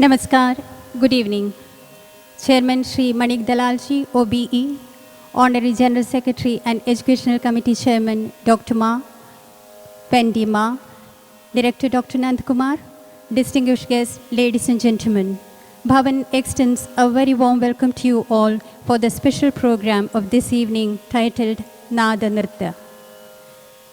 Namaskar, good evening. Chairman Shri Manik Dalalji, OBE, Honorary General Secretary and Educational Committee Chairman Dr. Ma, Pendi Ma, Director Dr. Nandkumar, distinguished guests, ladies and gentlemen. Bhavan extends a very warm welcome to you all for the special program of this evening titled Nada Nritya.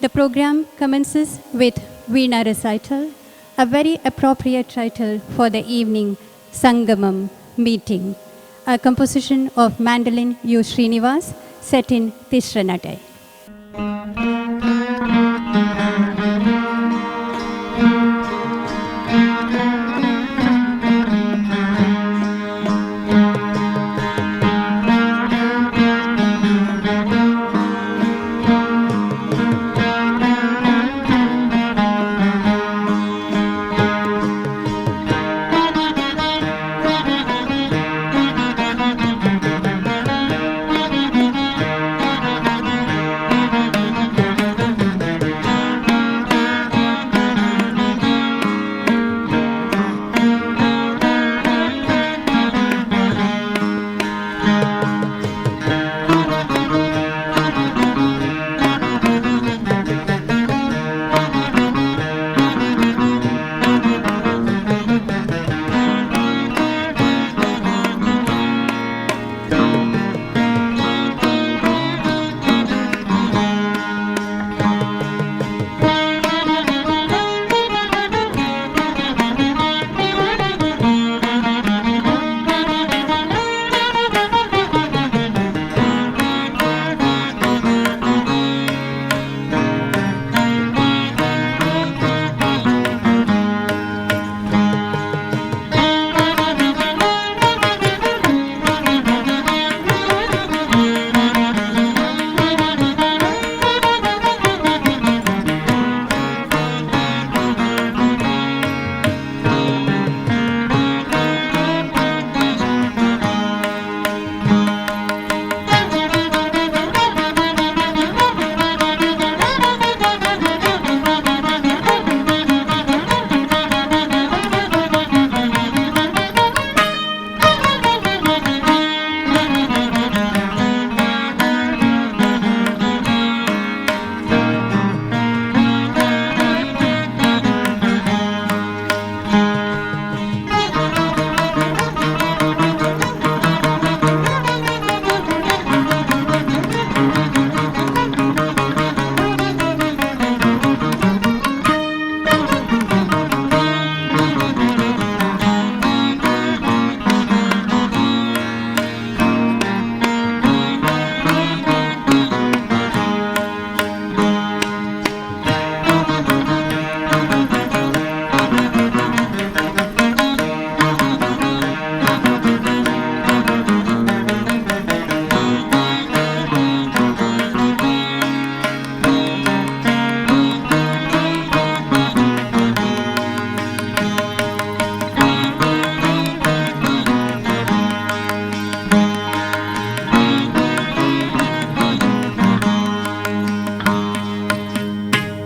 The program commences with Veena recital, a very appropriate title for the evening, Sangamam, Meeting, a composition of mandolin U. Srinivas set in Tishranadai.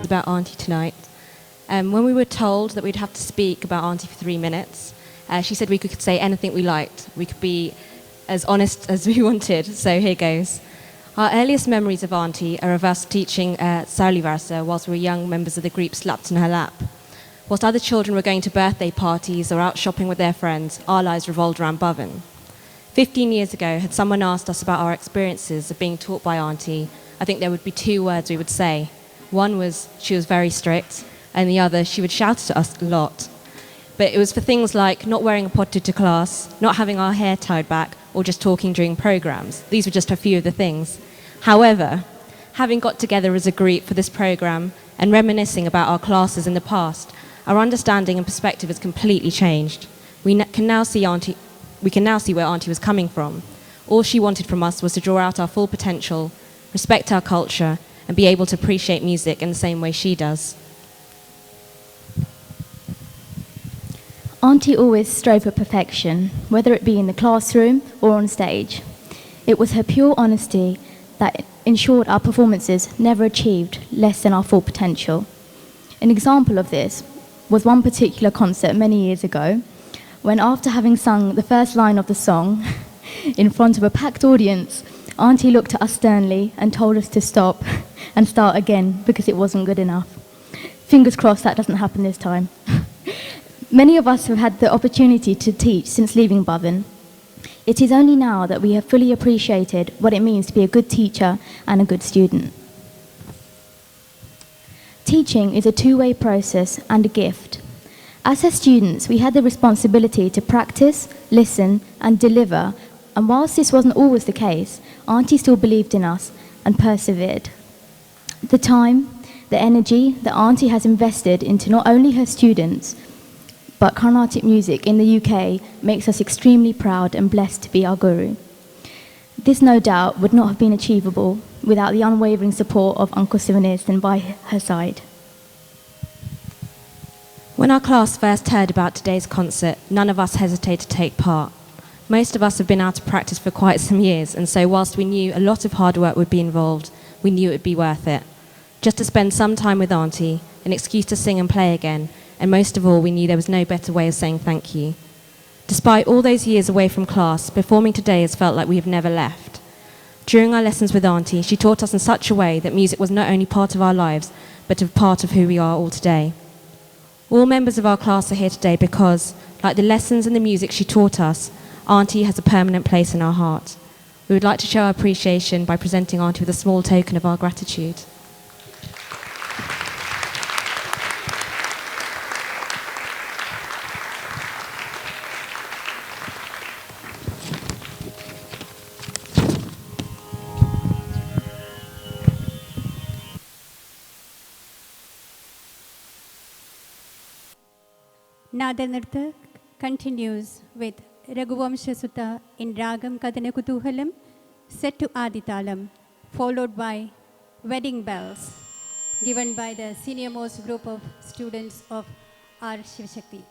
About Auntie tonight. When we were told that we'd have to speak about Auntie for 3 minutes, she said we could say anything we liked. We could be as honest as we wanted, so here goes. Our earliest memories of Auntie are of us teaching Saulivarsa whilst we were young members of the group slapped in her lap. Whilst other children were going to birthday parties or out shopping with their friends, our lives revolved around Bhavan. 15 years ago, had someone asked us about our experiences of being taught by Auntie, I think there would be 2 words we would say. One was she was very strict, and the other, she would shout at us a lot. But it was for things like not wearing a potte to class, not having our hair tied back, or just talking during programs. These were just a few of the things. However, having got together as a group for this program and reminiscing about our classes in the past, our understanding and perspective has completely changed. We can now see where Auntie was coming from. All she wanted from us was to draw out our full potential, respect our culture, and be able to appreciate music in the same way she does. Auntie always strove for perfection, whether it be in the classroom or on stage. It was her pure honesty that ensured our performances never achieved less than our full potential. An example of this was one particular concert many years ago when, after having sung the first line of the song in front of a packed audience, Auntie looked at us sternly and told us to stop and start again because it wasn't good enough. Fingers crossed that doesn't happen this time. Many of us have had the opportunity to teach since leaving Bhavan. It is only now that we have fully appreciated what it means to be a good teacher and a good student. Teaching is a two-way process and a gift. As her students, we had the responsibility to practice, listen, and deliver, and whilst this wasn't always the case, Auntie still believed in us and persevered. The time, the energy that Auntie has invested into not only her students, but Carnatic music in the UK makes us extremely proud and blessed to be our guru. This no doubt would not have been achievable without the unwavering support of Uncle Sivanesan by her side. When our class first heard about today's concert, none of us hesitated to take part. Most of us have been out of practice for quite some years, and so whilst we knew a lot of hard work would be involved, we knew it would be worth it. Just to spend some time with Auntie, an excuse to sing and play again, and most of all, we knew there was no better way of saying thank you. Despite all those years away from class, performing today has felt like we have never left. During our lessons with Auntie, she taught us in such a way that music was not only part of our lives, but a part of who we are all today. All members of our class are here today because, like the lessons and the music she taught us, Auntie has a permanent place in our heart. We would like to show our appreciation by presenting Auntie with a small token of our gratitude. Nada Nritya continues with Raghuvamsha Sutta in Ragam Kadana Kutuhalam, set to Aditalam, followed by Wedding Bells, given by the senior most group of students of our Sivasakthi.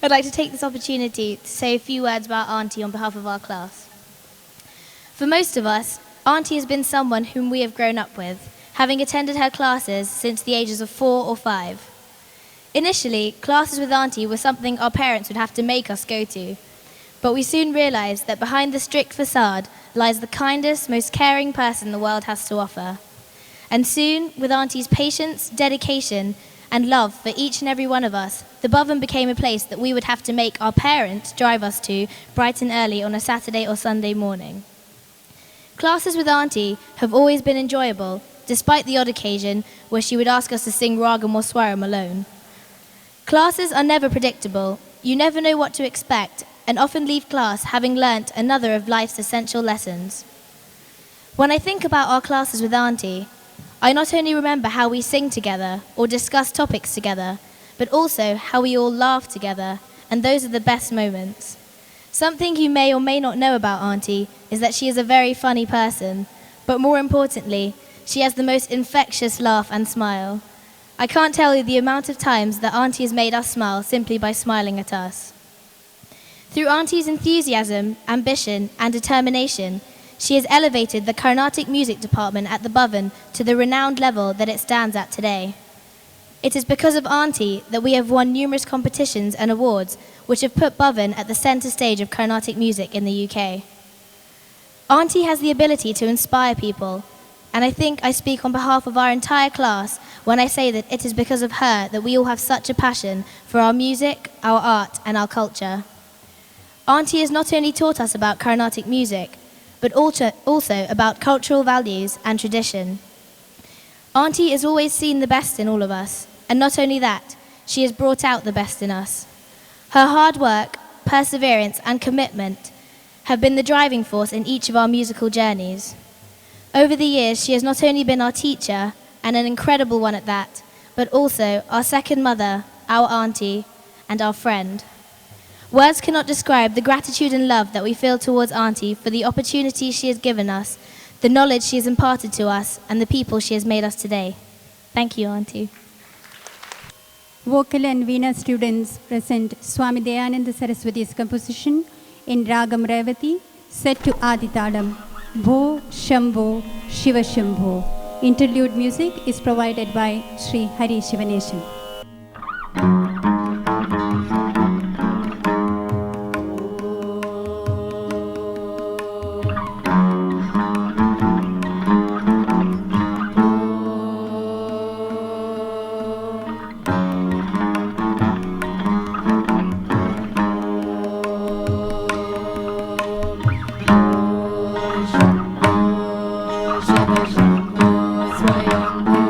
I'd like to take this opportunity to say a few words about Auntie on behalf of our class. For most of us, Auntie has been someone whom we have grown up with, having attended her classes since the ages of 4 or 5. Initially, classes with Auntie were something our parents would have to make us go to, but we soon realised that behind the strict facade lies the kindest, most caring person the world has to offer. And soon, with Auntie's patience, dedication, and love for each and every one of us, the Bhavan became a place that we would have to make our parents drive us to bright and early on a Saturday or Sunday morning. Classes with Auntie have always been enjoyable, despite the odd occasion where she would ask us to sing Ragam or Swaram alone. Classes are never predictable. You never know what to expect, and often leave class having learnt another of life's essential lessons. When I think about our classes with Auntie, I not only remember how we sing together or discuss topics together, but also how we all laugh together, and those are the best moments. Something you may or may not know about Auntie is that she is a very funny person, but more importantly, she has the most infectious laugh and smile. I can't tell you the amount of times that Auntie has made us smile simply by smiling at us. Through Auntie's enthusiasm, ambition, and determination, she has elevated the Carnatic music department at the Bhavan to the renowned level that it stands at today. It is because of Auntie that we have won numerous competitions and awards which have put Bhavan at the centre stage of Carnatic music in the UK. Auntie has the ability to inspire people, and I think I speak on behalf of our entire class when I say that it is because of her that we all have such a passion for our music, our art, and our culture. Auntie has not only taught us about Carnatic music, but also about cultural values and tradition. Auntie has always seen the best in all of us, and not only that, she has brought out the best in us. Her hard work, perseverance, and commitment have been the driving force in each of our musical journeys. Over the years, she has not only been our teacher, and an incredible one at that, but also our second mother, our auntie, and our friend. Words cannot describe the gratitude and love that we feel towards Auntie for the opportunity she has given us, the knowledge she has imparted to us, and the people she has made us today. Thank you, Auntie. Vocal and Veena students present Swami Dayananda Saraswati's composition in Ragam Revati, set to Aditalam, Bho Shambho Shiva Shambho. Interlude music is provided by Sri Hari Sivanesan. Swayambho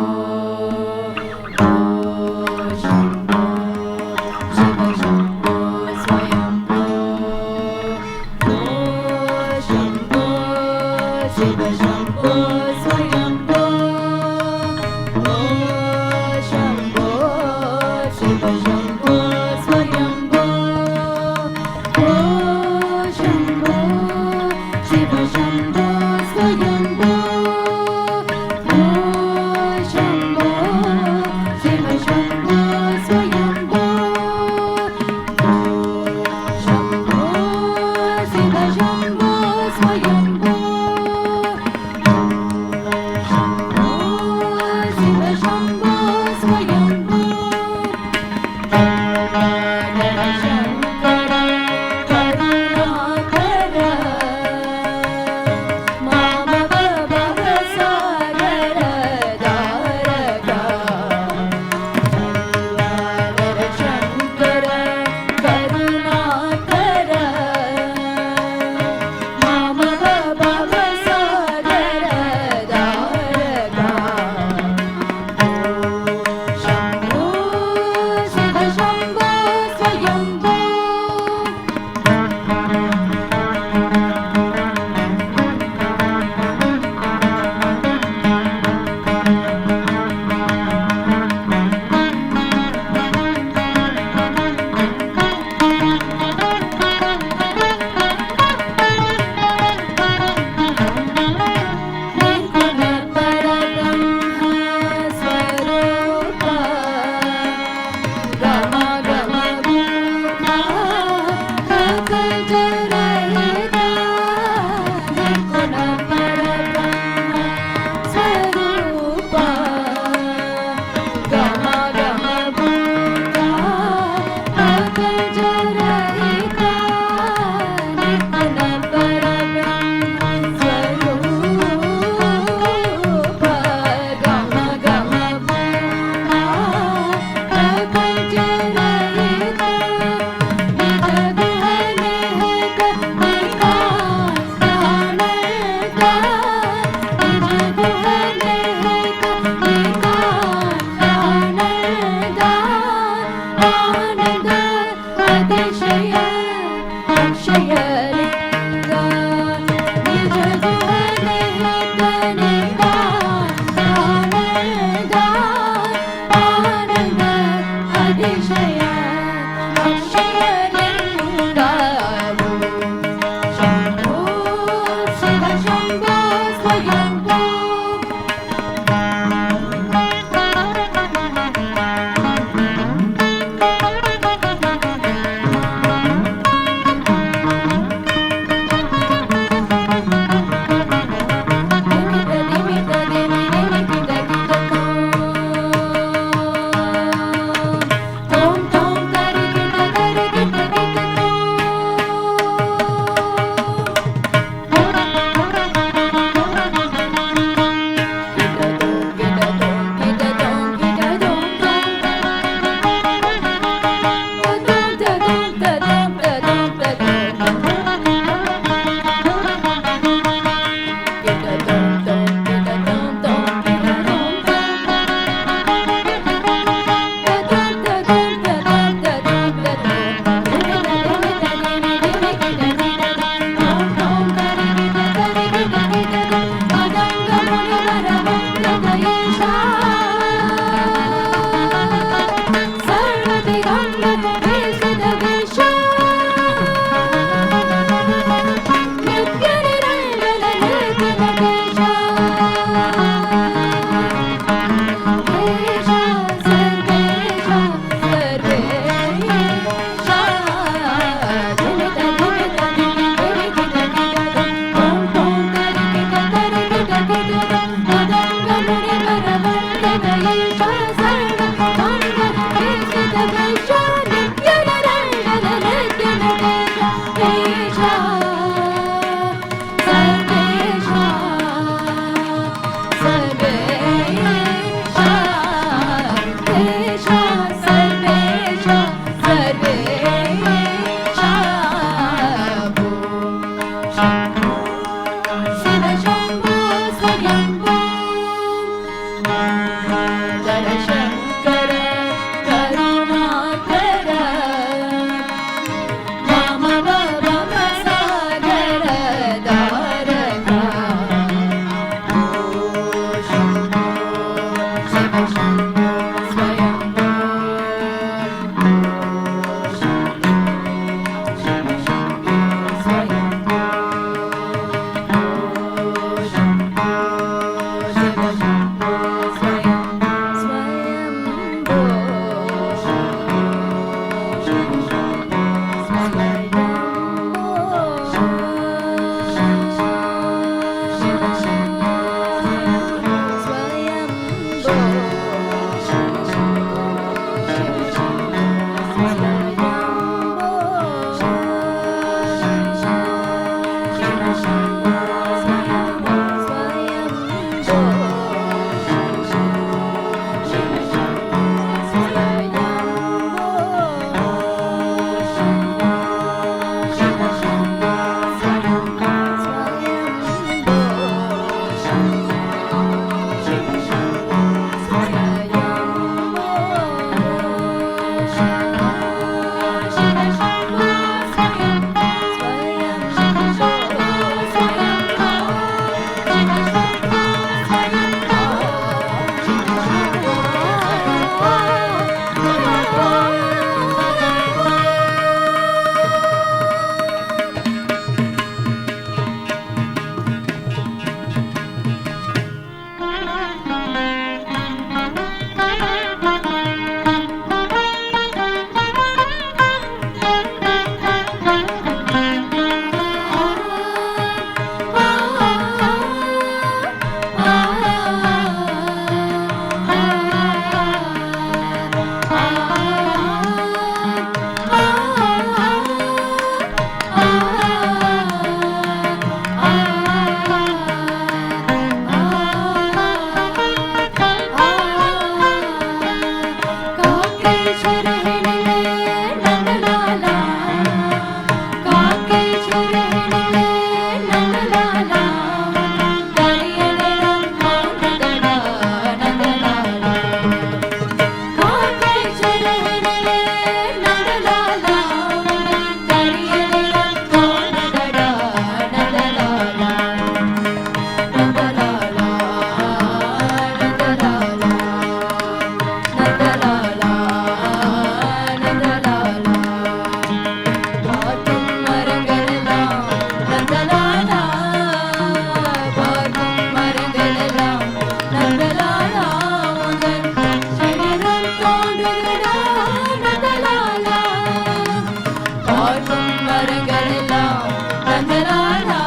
தாரங்களெல்லாம் Nandalala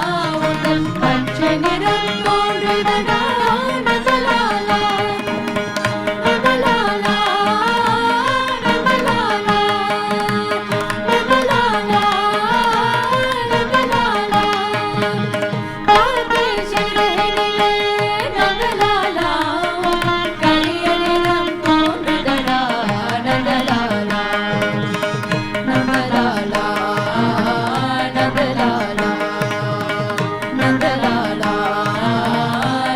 உந்தன் பச்சை நிறம் தோன்றுதடா நந்தலாலா நந்தலாலா நந்தலாலா நந்தலாலா நந்தலாலா காக்கை சிறகினிலே நந்தலாலா கரிய நிறம் தோன்றுதடா நந்தலாலா நந்தலாலா நந்தலாலா நந்தலாலா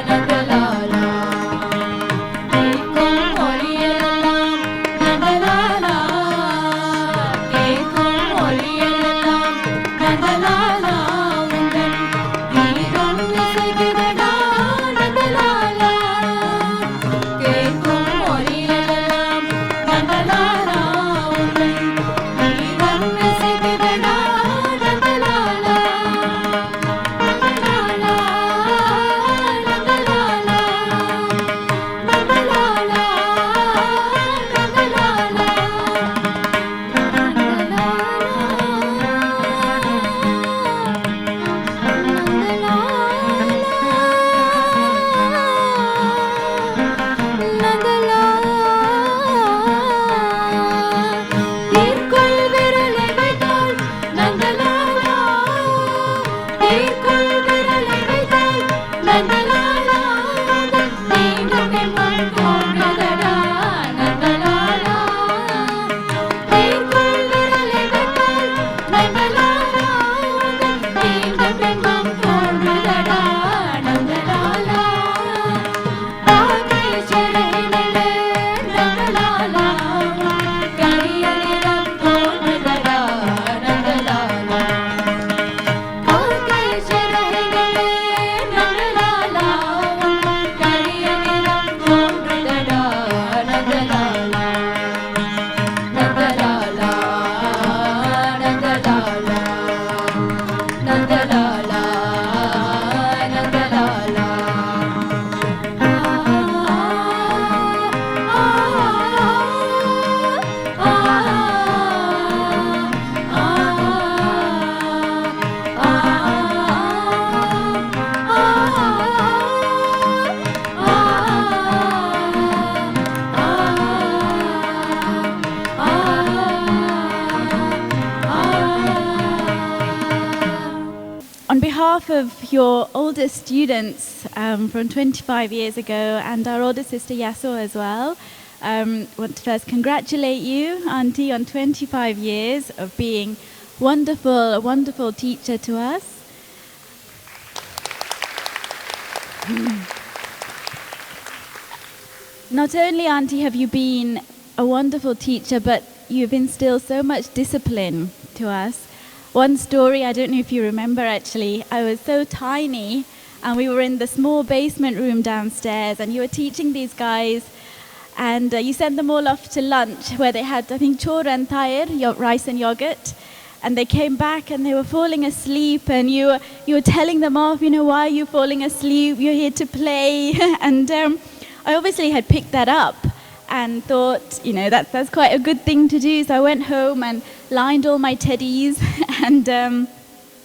நந்தலாலா கேட்கும் மொழியெல்லாம் நந்தலாலா கேட்கும் மொழியெல்லாம் நந்தலாலா உந்தன் கீதம் இசைக்கிறடா நந்தலாலா கேட்கும் மொழியெல்லாம் நந்தலாலா உந்தன் கீதம் இசைக்கிறடா நந்தலாலா நந்தலாலா நந்தலாலா நந்தலாலா தீர்க்குள் விரலை வைத்தால் நந்தலாலா தீர்க்குள் விரலை வைத்தால் நந்தலாலா மீண்டும் என் மண் தோன்றுதடா நந்தலாலா தீர்க்குள் விரலை வைத்தால் நந்தலாலா மீண்டும் என் மண் தோன்றுதடா நந்தலாலா காக்கை சிறகினிலே நந்தலாலா கரிய நிறம் தோன்றுதடா நந்தலாலா காக்கை சிறகினிலே நந்தலாலா கரிய நிறம் தோன்றுதடா Nandalala Nandalala Nandalala Nandalala Nandalala On behalf of your older students from 25 years ago and our older sister Yaso as well, want to first congratulate you, Auntie, on 25 years of being wonderful, a wonderful teacher to us. Not only, Auntie, have you been a wonderful teacher, but you've instilled so much discipline to us. One story, I don't know if you remember actually, I was so tiny and we were in the small basement room downstairs and you were teaching these guys and you sent them all off to lunch where they had, I think, chor and thair, rice and yogurt. And they came back and they were falling asleep and you were telling them off, why are you falling asleep? You're here to play. And I obviously had picked that up and thought, that's quite a good thing to do. So I went home and lined all my teddies and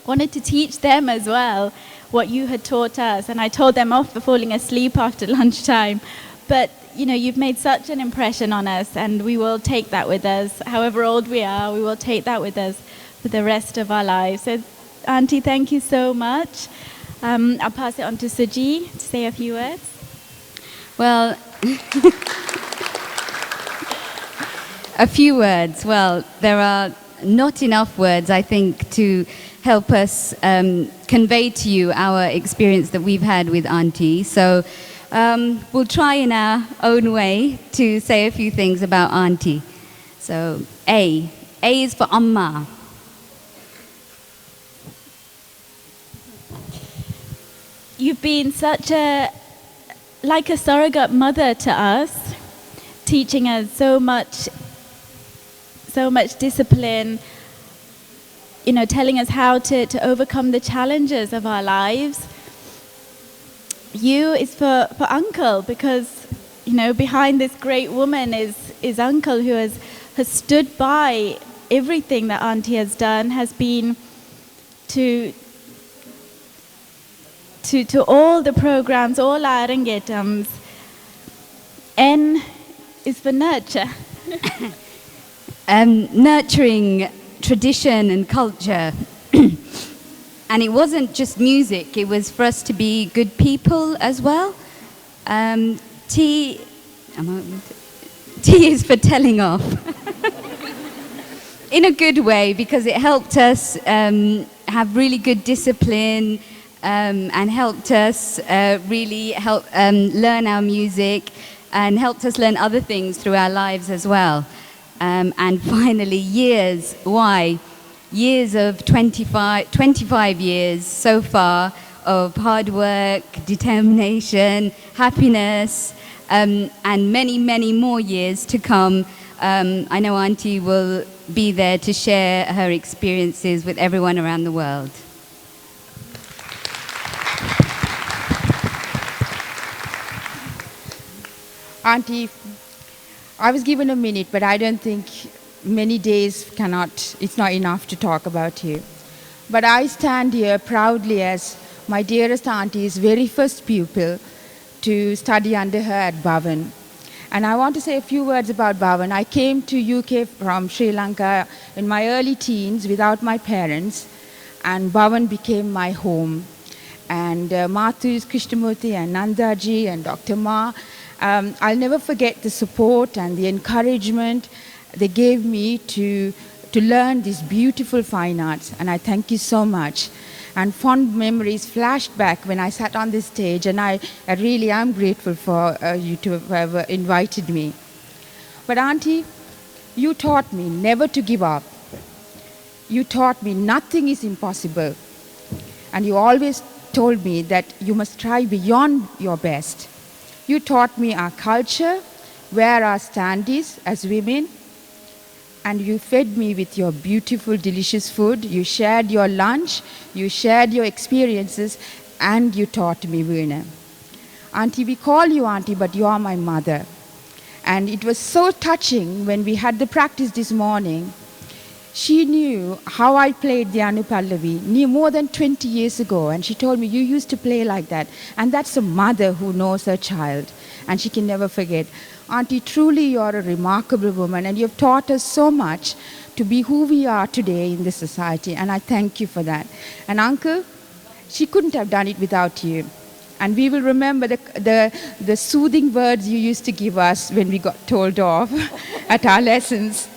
wanted to teach them as well what you had taught us. And I told them off for falling asleep after lunchtime. But, you've made such an impression on us and we will take that with us. However old we are, we will take that with us for the rest of our lives. So, Auntie, thank you so much. I'll pass it on to Suji to say a few words. Well, a few words. Well, there are not enough words, I think, to help us convey to you our experience that we've had with Auntie. So we'll try in our own way to say a few things about Auntie. So A is for Amma. You've been such like a surrogate mother to us, teaching us so much discipline, telling us how to overcome the challenges of our lives. U is for Uncle, because, behind this great woman is Uncle, who has stood by everything that Auntie has done has been to all the programs, all our Arangetams. N is for nurture. Nurturing tradition and culture. And it wasn't just music, it was for us to be good people as well. T is for telling off. In a good way, because it helped us have really good discipline and helped us really learn our music and helped us learn other things through our lives as well. And finally, years. Why? Years of 25 years so far of hard work, determination, happiness, and many, many more years to come. I know Auntie will be there to share her experiences with everyone around the world. Auntie, I was given a minute, but I don't think many days it's not enough to talk about you. But I stand here proudly as my dearest auntie's very first pupil to study under her at Bhavan. And I want to say a few words about Bhavan. I came to UK from Sri Lanka in my early teens without my parents, and Bhavan became my home. And Mathus, Krishnamurti and Nandaji and Dr. Ma, I'll never forget the support and the encouragement they gave me to learn these beautiful fine arts, and I thank you so much. And fond memories flashed back when I sat on this stage, and I really am grateful for you to have invited me. But Auntie, you taught me never to give up. You taught me nothing is impossible. And you always told me that you must try beyond your best. You taught me our culture, where our stand is as women, and you fed me with your beautiful, delicious food. You shared your lunch, you shared your experiences, and you taught me Veena. Auntie, we call you Auntie, but you are my mother. And it was so touching when we had the practice this morning. She knew how I played the Anupallavi more than 20 years ago, and she told me, you used to play like that. And that's a mother who knows her child, and she can never forget. Auntie, truly you are a remarkable woman, and you've taught us so much to be who we are today in this society, and I thank you for that. And Uncle, she couldn't have done it without you. And we will remember the soothing words you used to give us when we got told off at our lessons.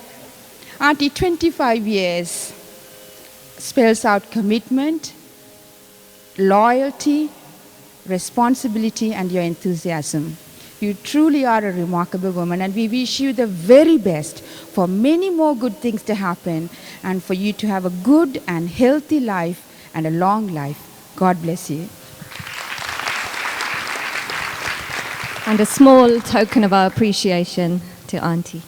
Auntie, 25 years spells out commitment, loyalty, responsibility, and your enthusiasm. You truly are a remarkable woman, and we wish you the very best for many more good things to happen and for you to have a good and healthy life and a long life. God bless you. And a small token of our appreciation to Auntie.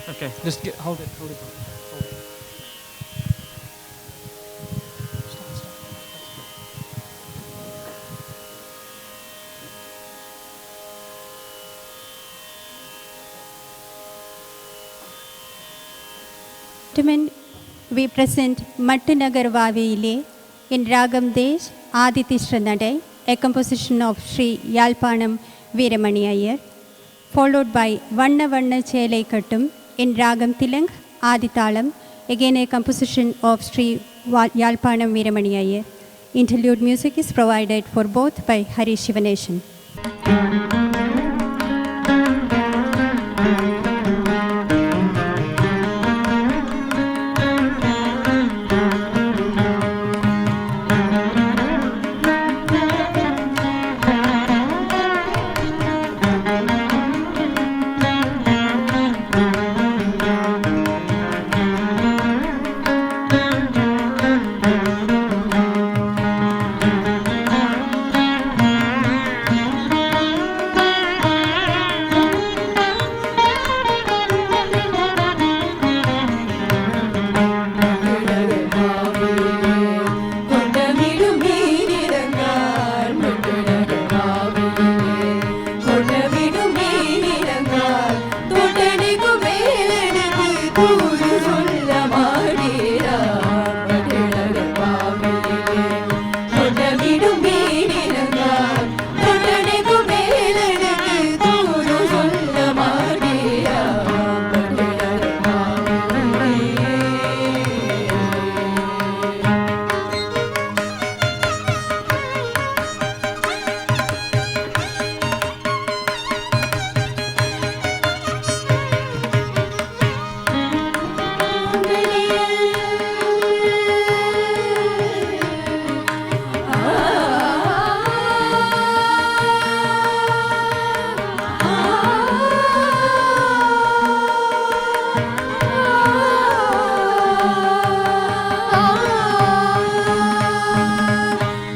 Okay, just hold it. Stop. Gentlemen, we present Mattanagar Vaviyile in Ragam Desh Aditishra Nadai, a composition of Sri Yalpanam Veeramani Iyer, followed by Vanna Vanna Chelai Kattum in Ragam Tilang Aditalam, again a composition of Sri Yalpanam Veeramani Iyer. Interlude music is provided for both by Hari Sivanesan.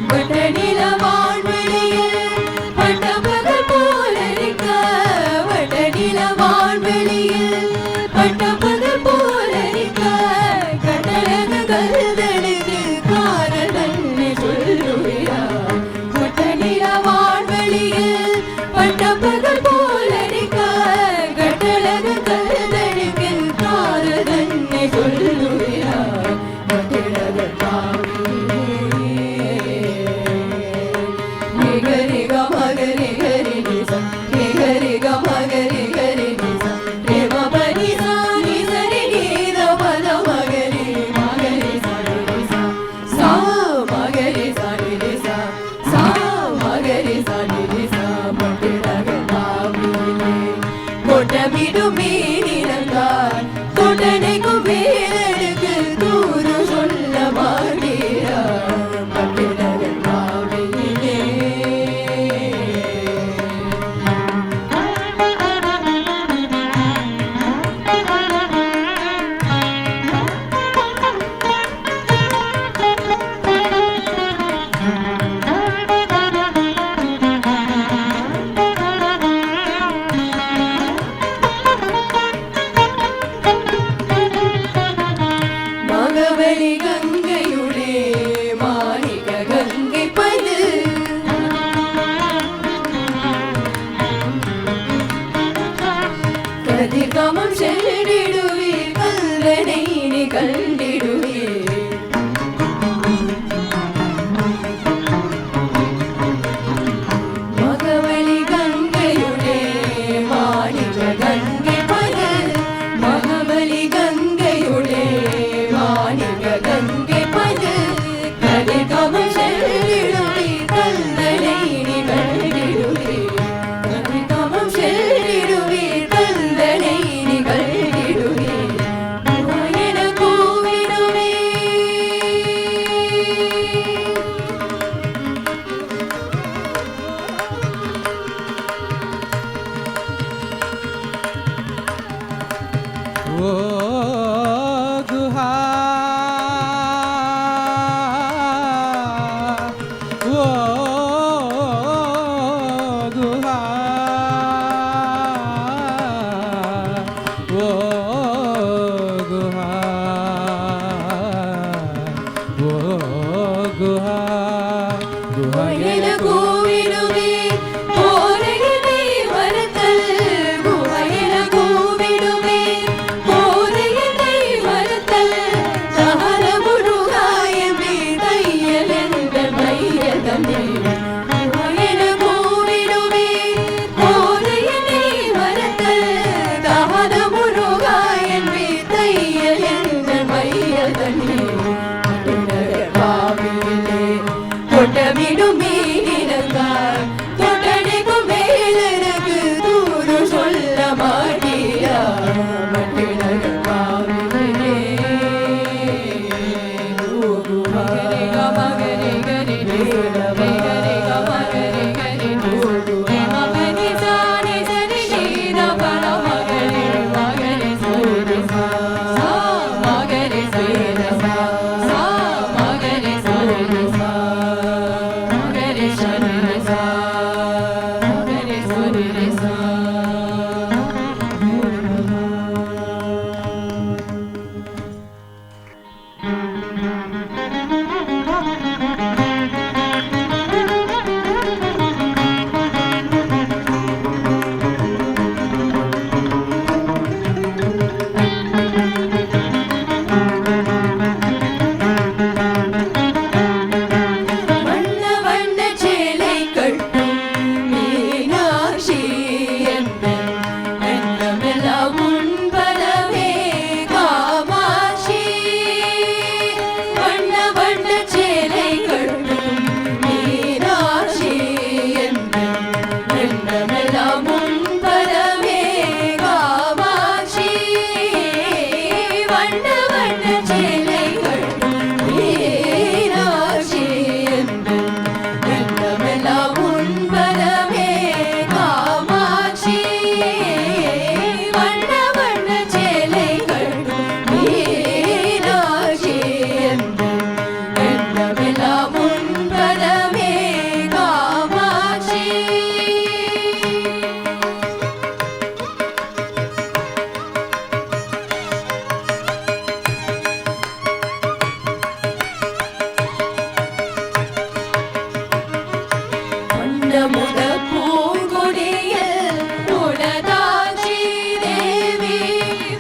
வட்டநில வான்வெளியில் பட்டப்பகல் போலரிக்க வட்டநில வான்வெளியில் பட்டப்பகல் போலரிக்க கட்டழகு கல்தனுக்கு காதல் தன்னை சொல்லுவியா வட்டநில வான்வெளியில் பட்டப்பகல் போலரிக்க கட்டழகு கல்தனுக்கு காதல் தன்னை சொல்லுவியா வட்டழகு கொட்டனைக்கும் வேலனுக்கு தூது சொல்ல மாட்டீரா பட்டினகர் மாவிலே மகவழி கங்கையுடே மாணிக்க கங்கை பது கதிர்காமம் சென்றிடுவீர் கல்வனை நீ கண்டிடுவீர் மகவழி கங்கையுடே மாணிக்க கங்கை பது மகவழி கங்கையுடே மாணிக்க கங்கை பது கதிர்காமம் சென்றிடுவீர் கல்வனை நீ கண்டிடுவீர் கதிர்காமம் சென்றிடுவீர் கல்வனை நீ கண்டிடுவீர் என கூவிடுவீர் ओ गुहा ओ गुहा ओ गुहा ओ गुहा गुहा என கூவிடுவீர் போதையிலே மறுத்தல் குகையென கூவிடுவீர் போதையிலே மறுத்தல் தகர முருகாயமே தையல் என்ற மையதமே குகையென கூவிடுவீர் போதையிலே மறுத்தல் தகர முருகாயமே தையல் என்ற மையதமே பாவிலே கொட்டமிடும் மீனினங்காய் தொட்டனைக்கும் மேலனுக்கு தூது சொல்ல மாட்டீரா மட்டினக பாவிலே மகரே கமகரே கரே மகரே கமகரே கரே மகரே சானே சரி நீத பர மகரே மகரே சரி சா மகரே சரி சா மகரே சரி சா மகரே சரி சா மகரே சரி சா வண்ணமுத பூங்குடியில் உடதாட்சி தேவி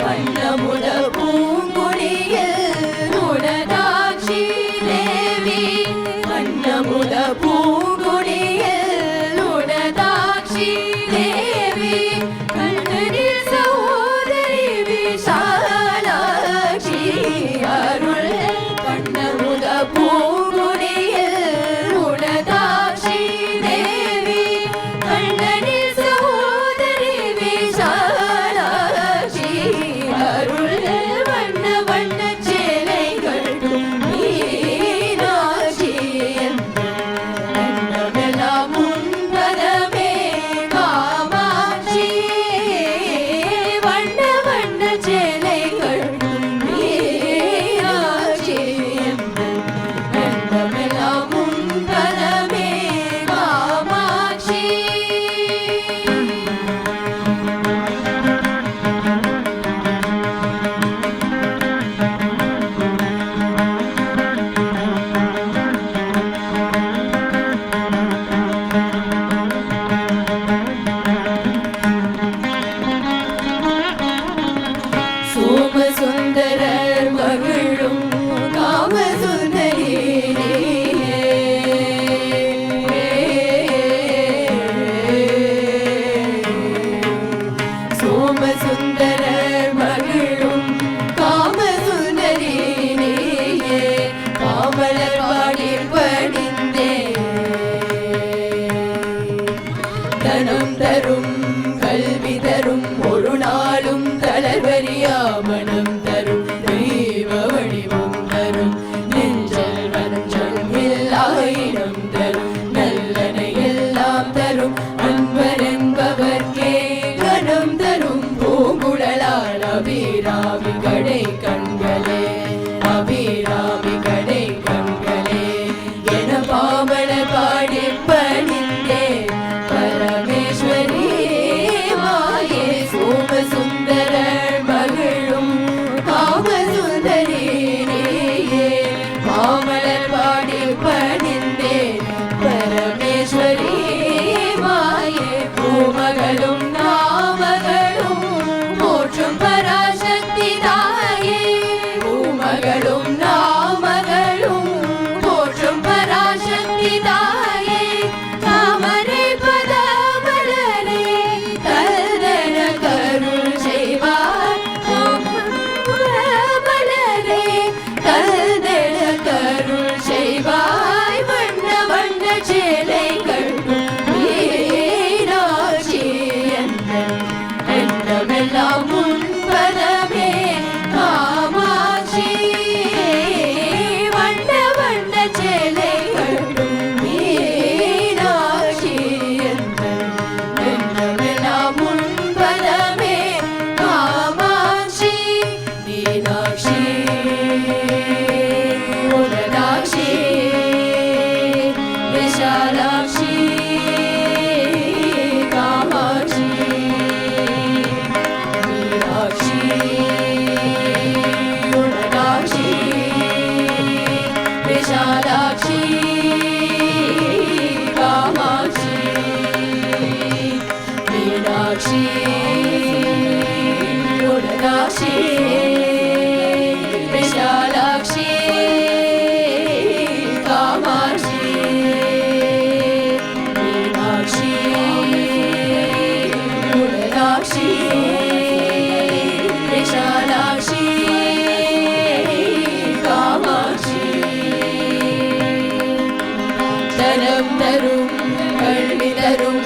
வண்ணமுத பூங்குடியில் உடதாட்சி தேவி வண்ணமுத பூங்குடியில் உடதாட்சி தேவி கண்ணனில் சகோதரி விஷாலாட்சி அருள் வண்ணமுத பூங்குடியில் உடதாட்சி தேவி கண்ணனில் சகோதரி விஷாலாட்சி அருள் வண்ண வண்ண சேலைகள் மீனாட்சி எல்லாம் முன்பதமே காமாட்சி வண்ண வண்ண சேலைகள் மீனாட்சி எல்லாம் முன்பதமே காமாட்சி சோமசுந்தரர் மகிழும் காமசுந்தரி சோமசுந்தரர் மகிழும் காமசுந்தரி காமலர் பாடில் படிந்தே தனம் தரும் கல்வி தரும் ஒரு நாளும் தளர்வரியா மனம் தரும் தெய்வ வடிவம் தரும் நெஞ்சல் வஞ்சல் இல்லாயிடம் தரும் நல்லனை எல்லாம் தரும் அன்பர் என்பவர்க்கே கணம் தரும் பூங்குழலால் அபிராமி கடை கண்களே அபிராமி கடை கண்களே என பாவன பாடி பணிந்தே பரமேஸ்வரி மாயே சோமசுந்தரர் மகிழும் காமசுந்தரி மாமலர் பாடி பணிந்தே பரமேஸ்வரி மாயே பூமகளும் நாமகளும் போற்றும் பராசக்தி தாயே பூமகளும் நாமகளும் போற்றும் பராசக்தி தாயே தாமரை பதமலரே கல்தன கருள் செய்வார் மலரே கல்தன கருள் செய்வாய் வண்ண வண்ண சேலைகள் மீனாட்சி எண்ணமெல்லாம் முன்பதமே காமாட்சி வண்ண வண்ண சேலைகள் மீனாட்சி எண்ணமெல்லாம் முன்பதமே காமாட்சி மீனாட்சி உலகாட்சி விஷாலாட்சி காமாட்சி மீனாட்சி உலகாட்சி விஷாலாட்சி காமாட்சி மீனாட்சி உலகாட்சி விஷாலாட்சி காமாட்சி மீனாட்சி உலகாட்சி விஷாலாட்சி காமாட்சி தனம் தரும் கல்வி தரும்